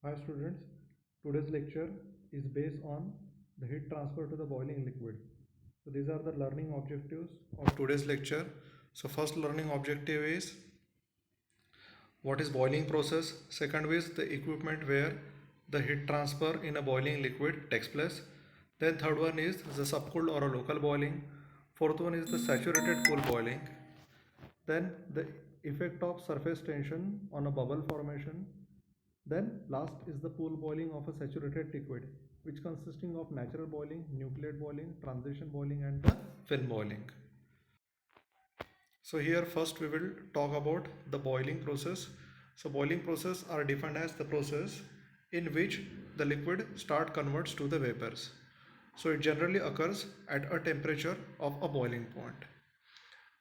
Hi students, today's lecture is based on the heat transfer to the boiling liquid. So these are the learning objectives of today's lecture. So first learning objective is what is boiling process. Second is the equipment where the heat transfer in a boiling liquid takes place. Then third one is the subcooled or a local boiling. Fourth one is the saturated pool boiling. Then the effect of surface tension on a bubble formation. Then last is the pool boiling of a saturated liquid, which consisting of natural boiling, nucleate boiling, transition boiling and the film boiling. So here first we will talk about the boiling process. So boiling process are defined as the process in which the liquid start converts to the vapors. So it generally occurs at a temperature of a boiling point.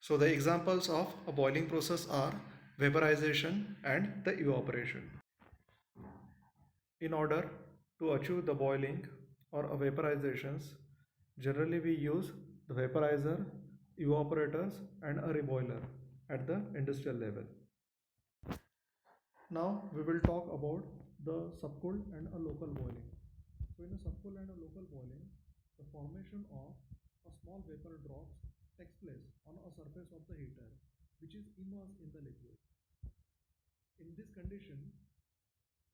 So the examples of a boiling process are vaporization and the evaporation. In order to achieve the boiling or a vaporizations, generally we use the vaporizer, evaporators and a reboiler at the industrial level. Now we will talk about the subcooled and a local boiling. So in a subcooled and a local boiling, the formation of a small vapor drops takes place on a surface of the heater, which is immersed in the liquid. In this condition,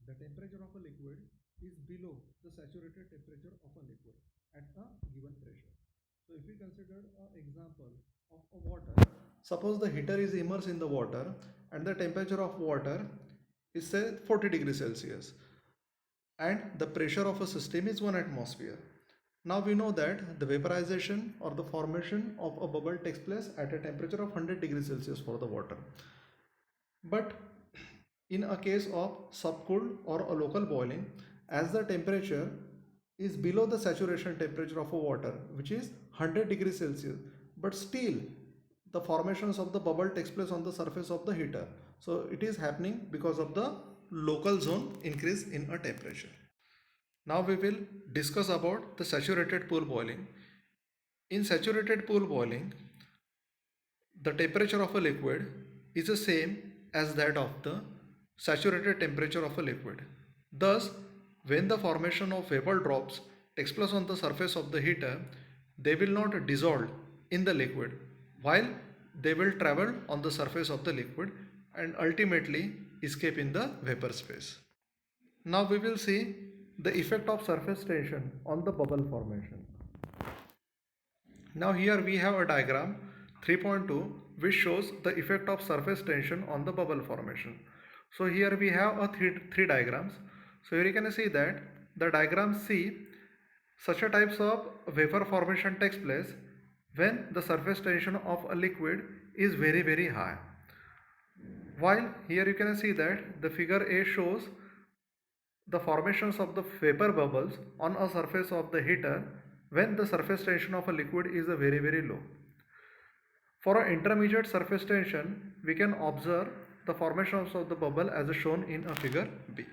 the temperature of a liquid is below the saturated temperature of a liquid at a given pressure. So if we consider an example of a water, suppose the heater is immersed in the water and the temperature of water is say 40 degrees Celsius and the pressure of a system is 1 atmosphere. Now we know that the vaporization or the formation of a bubble takes place at a temperature of 100 degrees Celsius for the water. But in a case of subcooled or a local boiling, as the temperature is below the saturation temperature of a water, which is 100 degrees Celsius, but still the formations of the bubble takes place on the surface of the heater. So it is happening because of the local zone increase in a temperature. Now we will discuss about the saturated pool boiling. In saturated pool boiling, the temperature of a liquid is the same as that of the saturated temperature of a liquid. Thus, when the formation of vapor drops takes place on the surface of the heater, they will not dissolve in the liquid, while they will travel on the surface of the liquid and ultimately escape in the vapor space. Now we will see the effect of surface tension on the bubble formation. Now here we have a diagram 3.2 which shows the effect of surface tension on the bubble formation. So here we have a three diagrams. So here you can see that the diagram C, such a types of vapor formation takes place when the surface tension of a liquid is very high. While here you can see that the figure A shows the formations of the vapor bubbles on a surface of the heater when the surface tension of a liquid is a very low. For an intermediate surface tension, we can observe the formations of the bubble as shown in a figure B.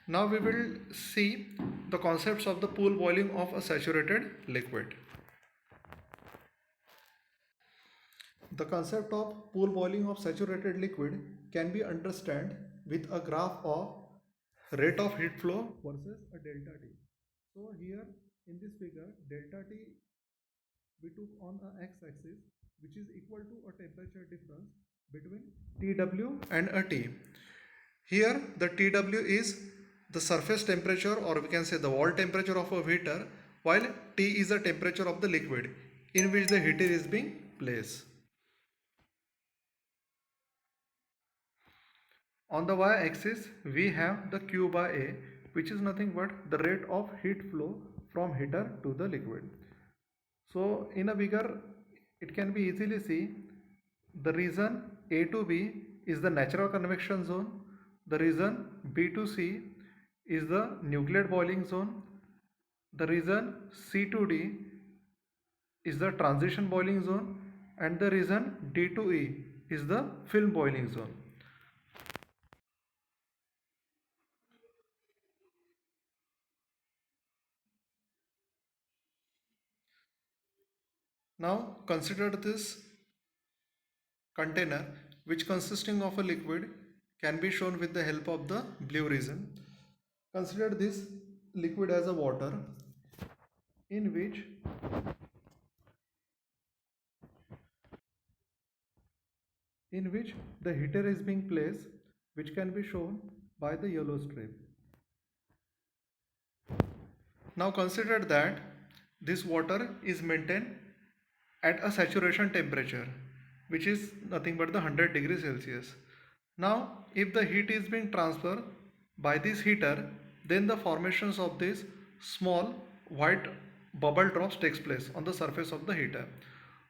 Now we will see the concepts of the pool boiling of a saturated liquid. The concept of pool boiling of saturated liquid can be understood with a graph of rate of heat flow versus a delta T. So here in this figure, delta T we took on a x-axis, which is equal to a temperature difference between Tw and a T. Here the Tw is the surface temperature, or we can say the wall temperature of a heater, while T is the temperature of the liquid in which the heater is being placed. On the y-axis we have the Q by A, which is nothing but the rate of heat flow from heater to the liquid. So in a figure it can be easily see the region A to B is the natural convection zone, the region B to C is the nucleate boiling zone, the region C to D is the transition boiling zone, and the region D to E is the film boiling zone. Now consider this container which consisting of a liquid can be shown with the help of the blue region. Consider this liquid as a water in which the heater is being placed, which can be shown by the yellow strip. Now consider that this water is maintained at a saturation temperature, which is nothing but the 100 degrees Celsius. Now if the heat is being transferred by this heater, then the formations of these small white bubble drops takes place on the surface of the heater.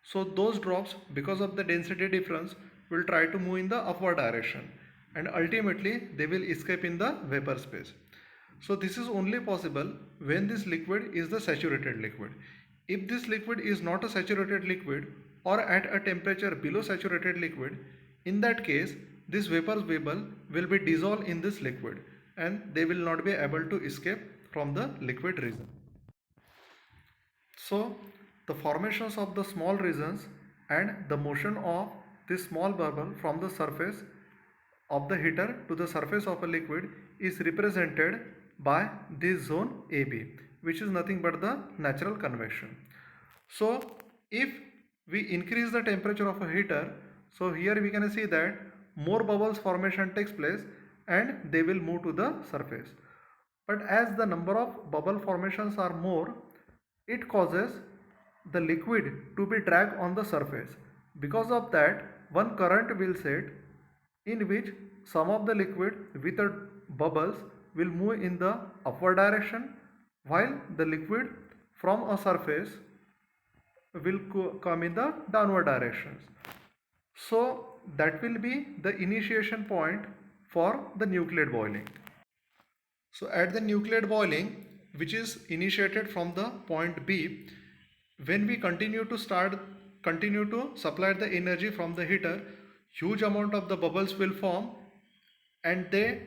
So those drops, because of the density difference, will try to move in the upward direction, and ultimately they will escape in the vapor space. So this is only possible when this liquid is the saturated liquid. If this liquid is not a saturated liquid or at a temperature below saturated liquid, in that case this vapor bubble will be dissolved in this liquid and they will not be able to escape from the liquid region. So the formations of the small regions and the motion of this small bubble from the surface of the heater to the surface of a liquid is represented by this zone AB, which is nothing but the natural convection. So if we increase the temperature of a heater, so here we can see that more bubbles formation takes place and they will move to the surface. But as the number of bubble formations are more, it causes the liquid to be dragged on the surface. Because of that, one current will set in which some of the liquid with the bubbles will move in the upward direction, while the liquid from a surface will come in the downward directions. So that will be the initiation point for the nucleate boiling. So at the nucleate boiling, which is initiated from the point B, when we continue to supply the energy from the heater, huge amount of the bubbles will form and they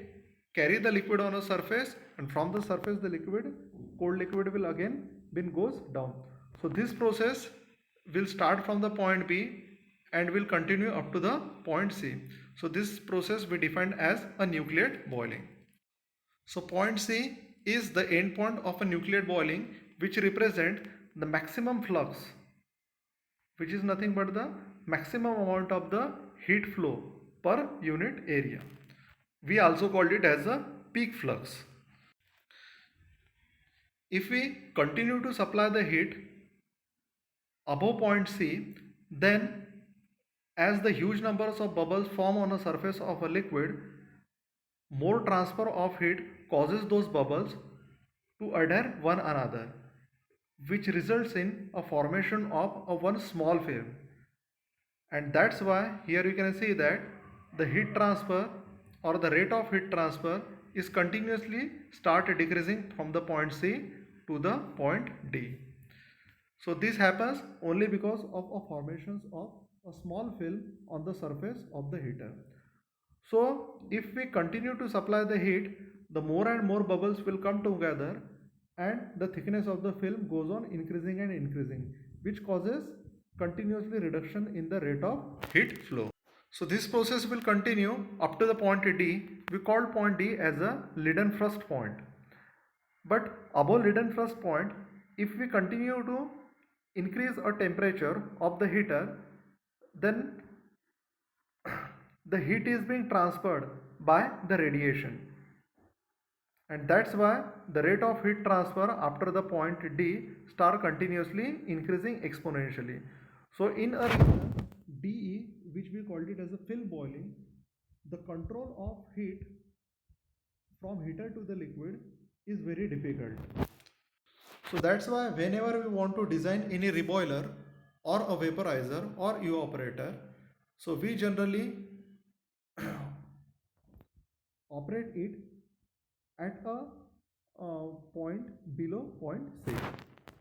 carry the liquid on a surface, and from the surface the cold liquid will again goes down. So this process will start from the point B and will continue up to the point C. So this process we defined as a nucleate boiling. So point C is the end point of a nucleate boiling, which represent the maximum flux, which is nothing but the maximum amount of the heat flow per unit area. We also called it as a peak flux. If we continue to supply the heat above point C, then as the huge numbers of bubbles form on the surface of a liquid, more transfer of heat causes those bubbles to adhere one another, which results in a formation of a one small film. And that's why here you can see that the heat transfer or the rate of heat transfer is continuously start decreasing from the point C to the point D. So this happens only because of a formations of a small film on the surface of the heater. So if we continue to supply the heat, the more and more bubbles will come together and the thickness of the film goes on increasing and increasing, which causes continuously reduction in the rate of heat flow. So this process will continue up to the point D. We call point D as a Leidenfrost point. But above Leidenfrost point, if we continue to increase a temperature of the heater, then the heat is being transferred by the radiation, and that's why the rate of heat transfer after the point D start continuously increasing exponentially. So in a reaction DE, which we called it as a film boiling, the control of heat from heater to the liquid is very difficult. So that's why whenever we want to design any reboiler or a vaporizer or evaporator, so we generally operate it at a point below point C.